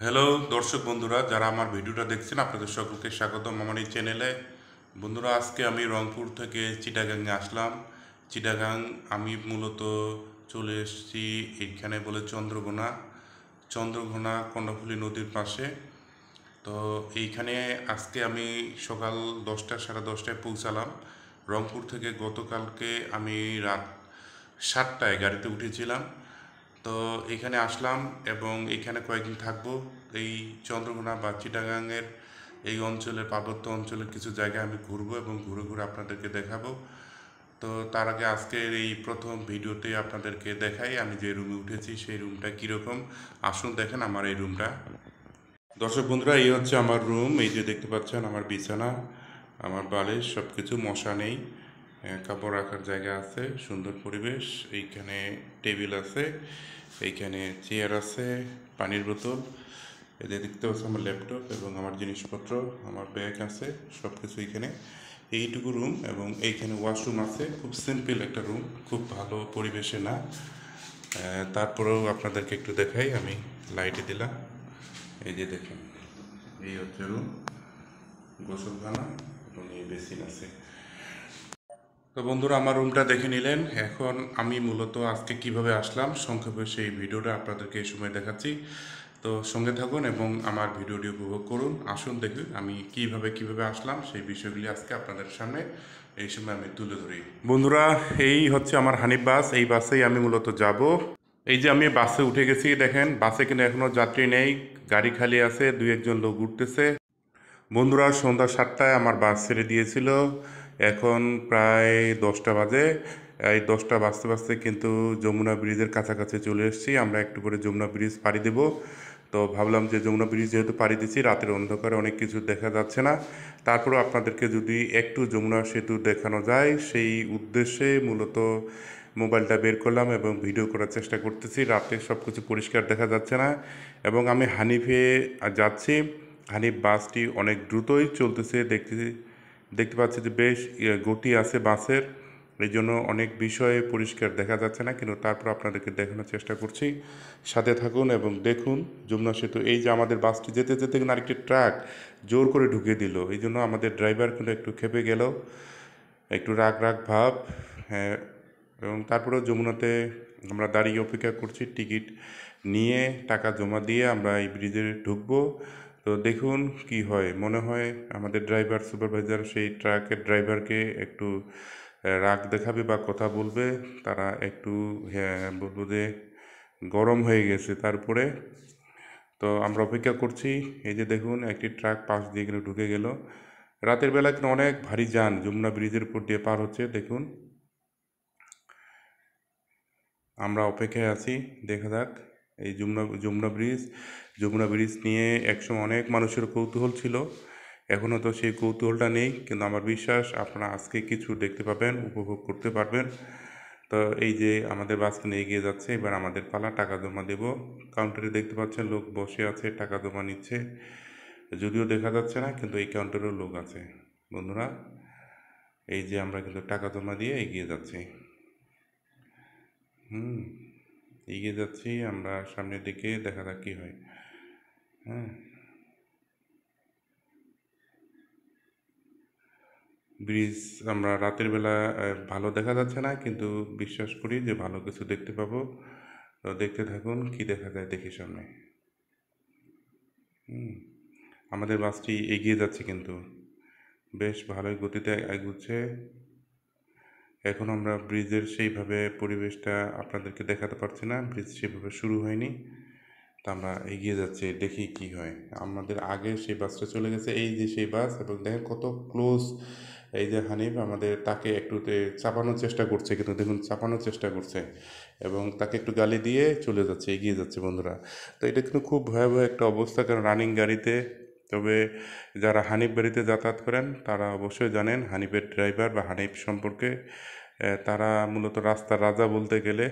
Hello দর্শক বন্ধুরা, যারা আমার ভিডিওটা দেখছেন আপনাদের সকলকে স্বাগতম আমার এই চ্যানেলে। বন্ধুরা, আজকে আমি রংপুর থেকে চিটাগাংয়ে আসলাম। চিটাগাং আমি মূলত চলে এসেছি এইখানে বলে চন্দ্রঘোনা কর্ণফুলী নদীর পাশে। তো এইখানে আজকে আমি সকাল 10টা সাড়ে 10টায় পৌঁছালাম। রংপুর থেকে গতকালকে আমি রাত 7টায় গাড়িতে উঠেছিলাম। তো এখানে আসলাম এবং এখানে কয়েকদিন থাকবো। এই চন্দ্রকোনা বা চিটাগাংয়ের এই অঞ্চলের পার্বত্য অঞ্চলের কিছু জায়গায় আমি ঘুরবো এবং ঘুরে ঘুরে আপনাদেরকে দেখাবো। তো তার আগে আজকের এই প্রথম ভিডিওতে আপনাদেরকে দেখাই আমি যে রুমে উঠেছি সেই রুমটা কীরকম। আসুন দেখেন আমার এই রুমটা। দর্শক বন্ধুরা, এই হচ্ছে আমার রুম। এই যে দেখতে পাচ্ছেন আমার বিছানা, আমার বালিশ, সব কিছু, মশা নেই, কাপড় রাখার জায়গা আছে, সুন্দর পরিবেশ। এইখানে টেবিল আছে, এইখানে চেয়ার আছে, পানির বোতল, এদের দেখতে পাচ্ছি আমার ল্যাপটপ এবং আমার জিনিসপত্র, আমার ব্যাগ আছে, সব কিছু এইখানে। এইটুকু রুম এবং এইখানে ওয়াশরুম আছে। খুব সিম্পল একটা রুম, খুব ভালো পরিবেশে না। তারপরেও আপনাদেরকে একটু দেখাই, আমি লাইটে দিলাম। এই যে দেখেন, এই হচ্ছে রুম, গোসলখানা এবং এই বেসিন আছে। তো বন্ধুরা, আমার রুমটা দেখে নিলেন। এখন আমি মূলত আজকে কিভাবে আসলাম সংক্ষেপে সেই ভিডিওটা আপনাদেরকে এই সময় দেখাচ্ছি। তো সঙ্গে থাকুন এবং আমার ভিডিওটি উপভোগ করুন। আসুন দেখুন আমি কিভাবে আসলাম, সেই বিষয়গুলি আজকে আপনাদের সামনে এই সময় আমি তুলে ধরি। বন্ধুরা, এই হচ্ছে আমার হানিফ বাস। এই বাসেই আমি মূলত যাব। এই যে আমি বাসে উঠে গেছি, দেখেন বাসে কিন্তু এখনও যাত্রী নেই, গাড়ি খালি আছে, দুই একজন লোক উঠতেছে। বন্ধুরা, সন্ধ্যা 7টায় আমার বাস ছেড়ে দিয়েছিল। এখন প্রায় 10টা বাজে। এই 10টা বাজতে বাজতে কিন্তু যমুনা ব্রিজের কাছাকাছি চলে এসেছি। আমরা একটু করে যমুনা ব্রিজ পাড়ি দেব। তো ভাবলাম যে যমুনা ব্রিজ যেহেতু পাড়ি দিচ্ছি, রাতের অন্ধকারে অনেক কিছু দেখা যাচ্ছে না, তারপরেও আপনাদেরকে যদি একটু যমুনা সেতু দেখানো যায় সেই উদ্দেশ্যে মূলত মোবাইলটা বের করলাম এবং ভিডিও করার চেষ্টা করতেছি। রাতে সব কিছু পরিষ্কার দেখা যাচ্ছে না এবং আমি হানিফে যাচ্ছি। হানিফ বাসটি অনেক দ্রুতই চলতেছে, দেখতে পাচ্ছি যে বেশ গতি আছে বাসের, এই জন্য অনেক বিষয়ে পরিষ্কার দেখা যাচ্ছে না, কিন্তু তারপর আপনাদেরকে দেখানোর চেষ্টা করছি। সাথে থাকুন এবং দেখুন যমুনা সেতু। এই যে আমাদের বাসটি যেতে যেতে কিন্তু আরেকটি ট্রাক জোর করে ঢুকিয়ে দিল, এই জন্য আমাদের ড্রাইভার কিন্তু একটু ক্ষেপে গেল, একটু রাগ রাগ ভাব। হ্যাঁ, এবং তারপরেও যমুনাতে আমরা দাঁড়িয়ে অপেক্ষা করছি, টিকিট নিয়ে টাকা জমা দিয়ে আমরা এই ব্রিজে ঢুকবো। তো দেখুন কি হয়। মনে হয় আমাদের ড্রাইভার সুপারভাইজার সেই ট্রাকের ড্রাইভারকে একটু রাগ দেখাবে বা কথা বলবে, তারা একটু, হ্যাঁ বলবো যে গরম হয়ে গেছে তারপরে। তো আমরা অপেক্ষা করছি। এই যে দেখুন একটি ট্রাক পাশ দিয়ে কিন্তু ঢুকে গেল। রাতের বেলা কিন্তু অনেক ভারী যান যমুনা ব্রিজের উপর দিয়ে পার হচ্ছে, দেখুন। আমরা অপেক্ষায় আছি, দেখা যাক এই যমুনা ব্রিজ নিয়ে একসময় অনেক মানুষের কৌতূহল ছিল। এখনও তো সেই কৌতূহলটা নেই, কিন্তু আমার বিশ্বাস আপনারা আজকে কিছু দেখতে পাবেন, উপভোগ করতে পারবেন। তো এই যে আমাদের বাস কিন্তু এগিয়ে যাচ্ছে, এবার আমাদের পালা, টাকা জমা দেব। কাউন্টারে দেখতে পাচ্ছেন লোক বসে আছে, টাকা জমা নিচ্ছে, যদিও দেখা যাচ্ছে না, কিন্তু এই কাউন্টারেও লোক আছে। বন্ধুরা, এই যে আমরা কিন্তু টাকা জমা দিয়ে এগিয়ে যাচ্ছি। এগিয়ে যাচ্ছি আমরা সামনের দিকে, দেখা যাক কী হয়। হ্যাঁ, ব্রিজ আমরা রাতের বেলা ভালো দেখা যাচ্ছে না, কিন্তু বিশ্বাস করি যে ভালো কিছু দেখতে পাবো। তো দেখতে থাকুন, কি দেখা যায় দেখি সামনে। আমাদের বাসটি এগিয়ে যাচ্ছে, কিন্তু বেশ ভালোই গতিতে এগুচ্ছে। এখন আমরা ব্রিজের সেইভাবে পরিবেশটা আপনাদেরকে দেখাতে পারছি না, ব্রিজ সেভাবে শুরু হয়নি। তা আমরা এগিয়ে যাচ্ছি, দেখি কি হয়। আমাদের আগে সেই বাসটা চলে গেছে, এই যে সেই বাস, এবং দেখেন কত ক্লোজ। এই যে হানিফ আমাদের তাকে একটু চাপানোর চেষ্টা করছে, কিন্তু দেখুন চাপানোর চেষ্টা করছে এবং তাকে একটু গালি দিয়ে চলে যাচ্ছে, এগিয়ে যাচ্ছে। বন্ধুরা, তো এটা কিন্তু খুব ভয়াবহ একটা অবস্থা, কারণ রানিং গাড়িতে। তবে যারা হানিফ গাড়িতে যাতায়াত করেন তারা অবশ্যই জানেন হানিফের ড্রাইভার বা হানিফ সম্পর্কে। তারা মূলত রাস্তার রাজা বলতে গেলে।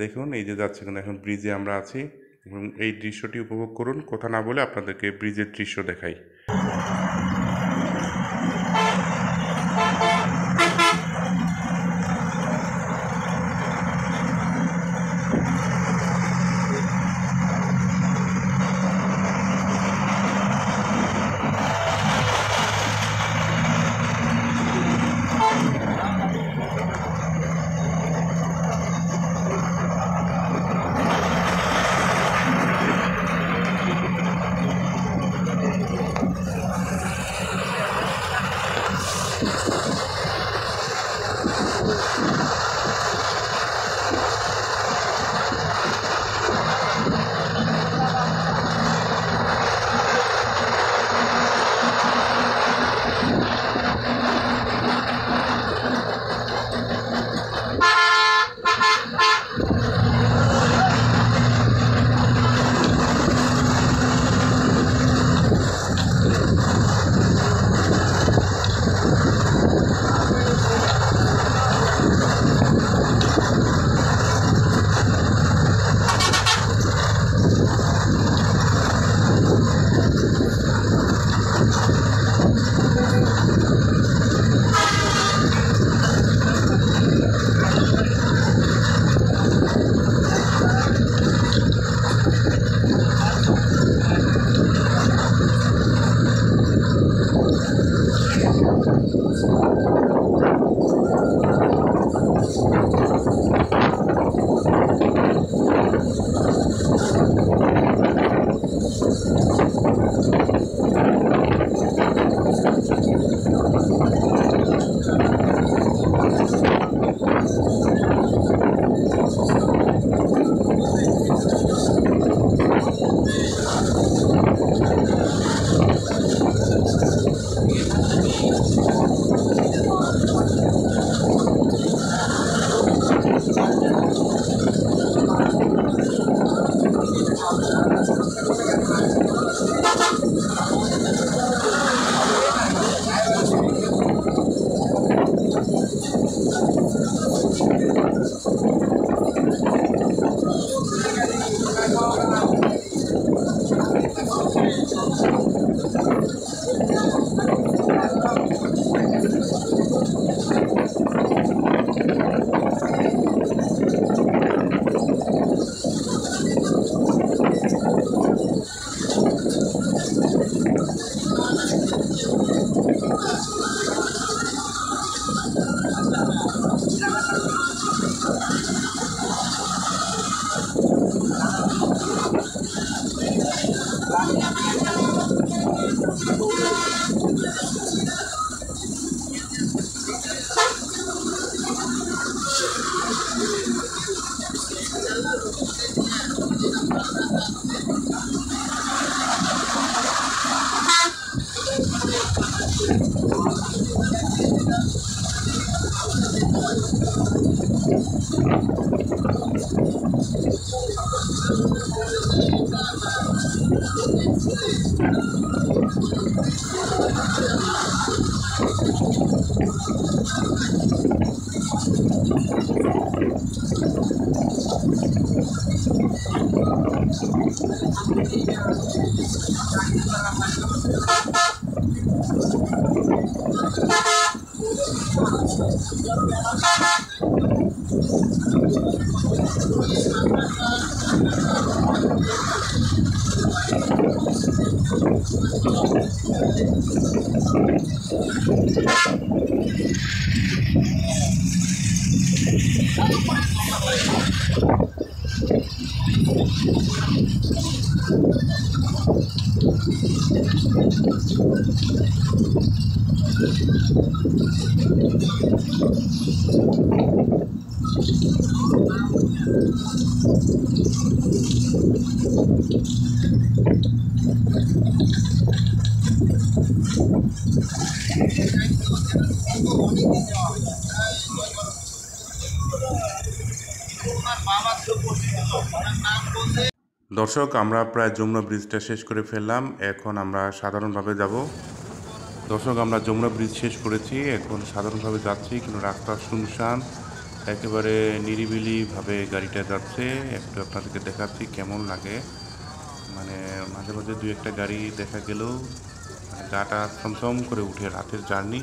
দেখুন এই যে যাচ্ছে, কিন্তু এখন ব্রিজে আমরা আছি এবং এই দৃশ্যটি উপভোগ করুন। কথা না বলে আপনাদেরকে ব্রিজের দৃশ্য দেখাই। দর্শক, আমরা প্রায় যমুনা ব্রিজটা শেষ করে ফেললাম। এখন আমরা সাধারণভাবে যাব। দর্শক, আমরা যমুনা ব্রিজ শেষ করেছি, এখন সাধারণভাবে যাচ্ছি, কিন্তু রাস্তা শুনশান, একেবারে নিরিবিলিভাবে গাড়িটা যাচ্ছে। একটু আপনাদেরকে দেখাচ্ছি কেমন লাগে। মানে মাঝে মাঝে দু একটা গাড়ি দেখা গেলেও গাটা থমথম করে উঠে। রাতের জার্নি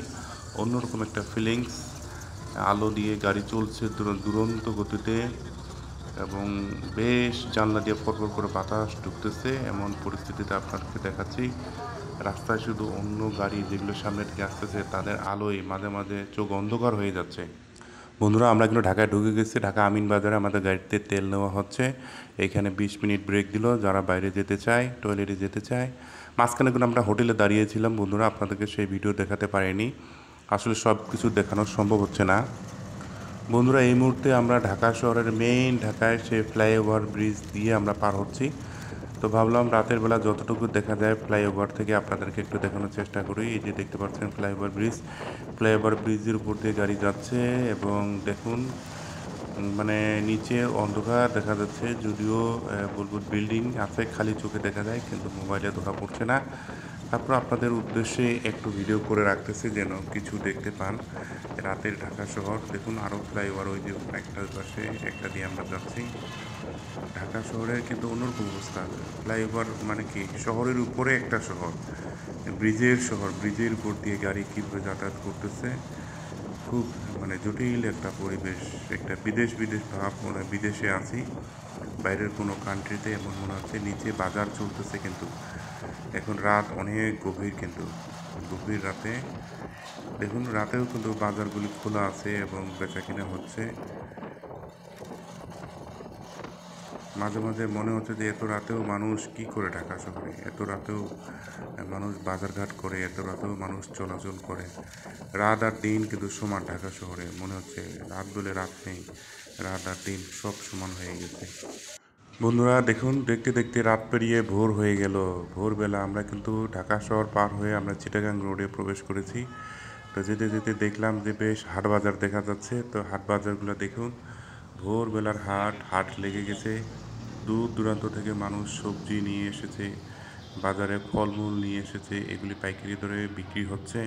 অন্যরকম একটা ফিলিংস। আলো দিয়ে গাড়ি চলছে দুরন্ত গতিতে, এবং বেশ জানলা দিয়ে ফরফর করে বাতাস ঢুকতেছে। এমন পরিস্থিতিতে আপনাদেরকে দেখাচ্ছি। রাস্তায় শুধু অন্য গাড়ি যেগুলো সামনে থেকে আসতেছে তাদের আলোয় মাঝে মাঝে চোখ অন্ধকার হয়ে যাচ্ছে। বন্ধুরা, আমরা কিন্তু ঢাকায় ঢুকে গেছি। ঢাকা আমিন বাজারে আমাদের গাড়িতে তেল নেওয়া হচ্ছে। এইখানে 20 মিনিট ব্রেক দিল যারা বাইরে যেতে চায়, টয়লেটে যেতে চায়। মাঝখানে কিন্তু আমরা হোটেলে দাঁড়িয়েছিলাম বন্ধুরা, আপনাদেরকে সেই ভিডিও দেখাতে পারিনি। আসলে সব কিছু দেখানো সম্ভব হচ্ছে না বন্ধুরা। এই মুহূর্তে আমরা ঢাকা শহরের মেইন ঢাকায় সে ফ্লাইওভার ব্রিজ দিয়ে আমরা পার হচ্ছি। তো ভাবলাম রাতের বেলা যতটুকু দেখা যায় ফ্লাইওভার থেকে আপনাদেরকে একটু দেখানোর চেষ্টা করি। এই যে দেখতে পাচ্ছেন ফ্লাইওভার ব্রিজ, ফ্লাইওভার ব্রিজের উপর দিয়ে গাড়ি যাচ্ছে, এবং দেখুন মানে নিচে অন্ধকার দেখা যাচ্ছে। যদিও বুলবুল বিল্ডিং আছে, খালি চোখে দেখা যায়, কিন্তু মোবাইলে ধরা পড়ছে না। তারপর আপনাদের উদ্দেশ্যে একটু ভিডিও করে রাখতেছি যেন কিছু দেখতে পান রাতের ঢাকা শহর। দেখুন আরও ফ্লাইওভার, ওই যে একটা পাশে একটা দিয়ে আমরা যাচ্ছি। ঢাকা শহরে কিন্তু অন্যরকম অবস্থা। ফ্লাইওভার মানে কি, শহরের উপরে একটা শহর, ব্রিজের শহর, ব্রিজের উপর দিয়ে গাড়ি কীভাবে যাতায়াত করতেছে। খুব মানে জটিল একটা পরিবেশ, একটা বিদেশ বিদেশ ভাব, মনে বিদেশে আছি, বাইরের কোনো কান্ট্রিতে এমন মনে হচ্ছে। নিচে বাজার চলতেছে, কিন্তু এখন রাত অনেক গভীর, কিন্তু গভীর রাতে দেখুন রাতেও কিন্তু বাজারগুলি খোলা আছে এবং বেচা কিনা হচ্ছে। মাঝে মাঝে মনে হচ্ছে যে এত রাতেও মানুষ কি করে ঢাকা শহরে, এত রাতেও মানুষ বাজারঘাট করে, এত রাতেও মানুষ চলাচল করে। রাত আর দিন কিন্তু সমান ঢাকা শহরে। মনে হচ্ছে রাত বলে রাত নেই, রাত আর দিন সব সমান হয়ে গেছে। বন্ধুরা দেখুন, দেখতে দেখতে রাত পেরিয়ে ভোর হয়ে গেল। ভোরবেলা আমরা কিন্তু ঢাকা শহর পার হয়ে আমরা চিটাগাং রোডে প্রবেশ করেছি। তো যেতে যেতে দেখলাম যে বেশ হাট বাজার দেখা যাচ্ছে। তো হাট বাজারগুলো দেখুন, ভোরবেলার হাট, হাট লেগে গেছে। দূর দূরান্ত থেকে মানুষ সবজি নিয়ে এসেছে, বাজারে ফলমূল নিয়ে এসেছে, এগুলি পাইকারি দরে বিক্রি হচ্ছে।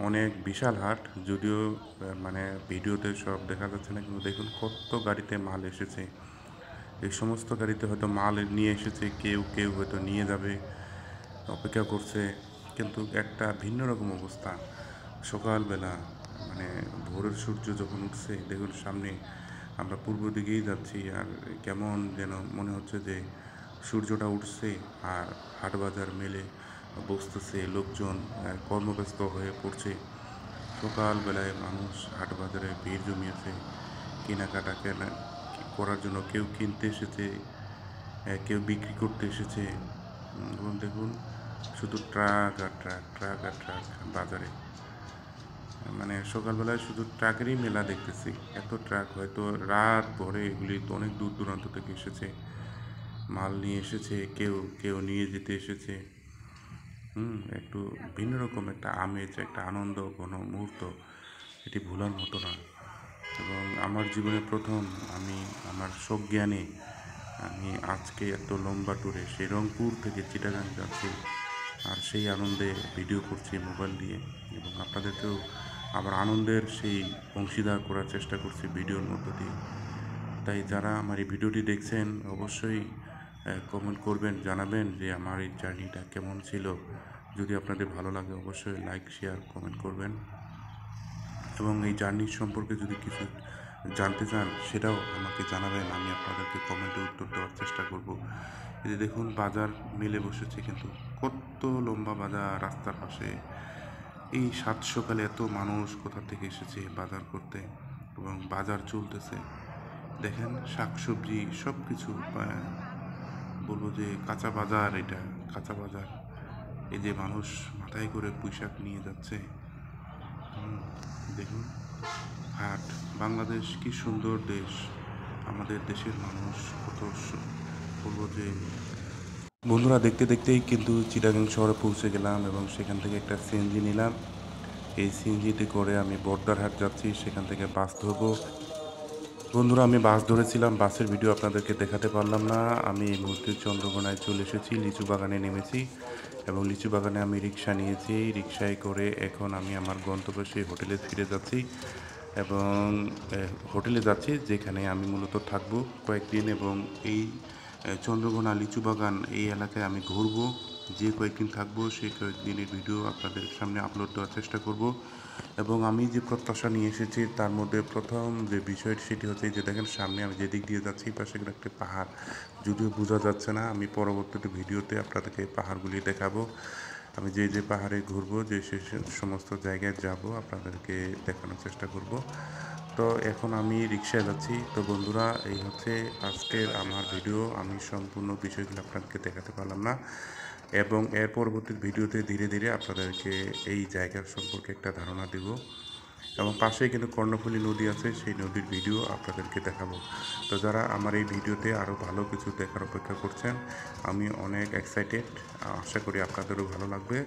অনেক বিশাল হাট, যদিও মানে ভিডিওতে সব দেখা যাচ্ছে না, কিন্তু দেখুন কত গাড়িতে মাল এসেছে। এই সমস্ত গাড়িতে হয়তো মাল নিয়ে এসেছে, কেউ কেউ হয়তো নিয়ে যাবে, অপেক্ষা করছে। কিন্তু একটা ভিন্ন রকম অবস্থা সকালবেলা, মানে ভোরের সূর্য যখন উঠছে, দেখুন সামনে আমরা পূর্ব দিকেই যাচ্ছি, আর কেমন যেন মনে হচ্ছে যে সূর্যটা উঠছে আর হাট বাজার মেলে বসতেছে, লোকজন কর্মব্যস্ত হয়ে পড়ছে। সকালবেলায় মানুষ হাট বাজারে ভিড় জমিয়েছে কেনাকাটা করার জন্য। কেউ কিনতে এসেছে, কেউ বিক্রি করতে এসেছে। এবং দেখুন শুধু ট্রাক আর ট্রাক, ট্রাক আর ট্রাক বাজারে। মানে সকালবেলায় শুধু ট্রাকেরই মেলা দেখতেছি। এত ট্রাক, হয়তো রাত ভরে এগুলি তো অনেক দূর দূরান্ত থেকে এসেছে, মাল নিয়ে এসেছে, কেউ কেউ নিয়ে যেতে এসেছে। একটু ভিন্ন রকম একটা আমেজ, একটা আনন্দ ঘন মুহূর্ত, এটি ভোলার মতো না। এবং আমার জীবনে প্রথম আমি আমার সজ্ঞানে আমি আজকে এত লম্বা ট্যুরে সেই রংপুর থেকে চিটাগাং যাচ্ছি, আর সেই আনন্দে ভিডিও করছি মোবাইল দিয়ে, এবং আপনাদেরকেও আবার আনন্দের সেই অংশীদার করার চেষ্টা করছি ভিডিওর মধ্য দিয়ে। তাই যারা আমার এই ভিডিওটি দেখছেন অবশ্যই কমেন্ট করবেন, জানাবেন যে আমার এই জার্নিটা কেমন ছিল। যদি আপনাদের ভালো লাগে অবশ্যই লাইক, শেয়ার, কমেন্ট করবেন, এবং এই জার্নির সম্পর্কে যদি কিছু জানতে চান সেটাও আমাকে জানাবেন, আমি আপনাদেরকে কমেন্টে উত্তর দেওয়ার চেষ্টা করব। এই যে দেখুন বাজার মিলে বসেছে, কিন্তু কত লম্বা বাজার রাস্তার পাশে। এই সাত সকালে এত মানুষ কোথা থেকে এসেছে বাজার করতে, এবং বাজার চলতেছে। দেখেন শাকসবজি সব কিছু, বলবো যে কাঁচা বাজার, এটা কাঁচা বাজার। এই যে মানুষ মাথায় করে পুঁইশাক নিয়ে যাচ্ছে, দেখুন হাট। বাংলাদেশ কি সুন্দর দেশ, আমাদের দেশের মানুষ কত বলবো যে। বন্ধুরা দেখতে দেখতেই কিন্তু চিটাগাং শহরে পৌঁছে গেলাম, এবং সেখান থেকে একটা সিএনজি নিলাম। এই সিএনজিতে করে আমি বর্দারহাট যাচ্ছি, সেখান থেকে বাস ধরবো। বন্ধুরা আমি বাস ধরেছিলাম, বাসের ভিডিও আপনাদেরকে দেখাতে পারলাম না। আমি এই মুহূর্তে চন্দ্রকোনায় চলে এসেছি, লিচু বাগানে নেমেছি, এবং লিচু বাগানে আমি রিক্সা নিয়েছি। রিক্সায় করে এখন আমি আমার গন্তব্যে সেই হোটেলে ফিরে যাচ্ছি, এবং হোটেলে যাচ্ছি যেখানে আমি মূলত থাকবো কয়েকদিন, এবং এই চন্দ্রকোনা লিচু বাগান এই এলাকায় আমি ঘুরবো। যে কয়েকদিন থাকবো সেই কয়েকদিনের ভিডিও আপনাদের সামনে আপলোড দেওয়ার চেষ্টা করব। এবং আমি যে প্রত্যাশা নিয়ে এসেছি তার মধ্যে প্রথম যে বিষয়টি সেটি হচ্ছে যে দেখেন সামনে আমি যেদিক দিয়ে যাচ্ছি পাশে একটা পাহাড়, যদিও বোঝা যাচ্ছে না। আমি পরবর্তীতে ভিডিওতে আপনাদেরকে পাহাড়গুলি দেখাবো। আমি যে যে পাহাড়ে ঘুরবো, যে সে সমস্ত জায়গায় যাব আপনাদেরকে দেখানোর চেষ্টা করব। তো এখন আমি রিক্সায় যাচ্ছি। তো বন্ধুরা এই হচ্ছে আজকের আমার ভিডিও। আমি সম্পূর্ণ বিষয়গুলো আপনাদেরকে দেখাতে পারলাম না, এবং এর পরবর্তী ভিডিওতে ধীরে ধীরে আপনাদেরকে এই জায়গার সম্পর্কে একটা ধারণা দেব, এবং পাশেই কিন্তু কর্ণফুলী নদী আছে, সেই নদীর ভিডিও আপনাদেরকে দেখাবো। তো যারা আমার এই ভিডিওতে আরও ভালো কিছু দেখার অপেক্ষা করছেন, আমি অনেক এক্সাইটেড। আশা করি আপনাদেরও ভালো লাগবে।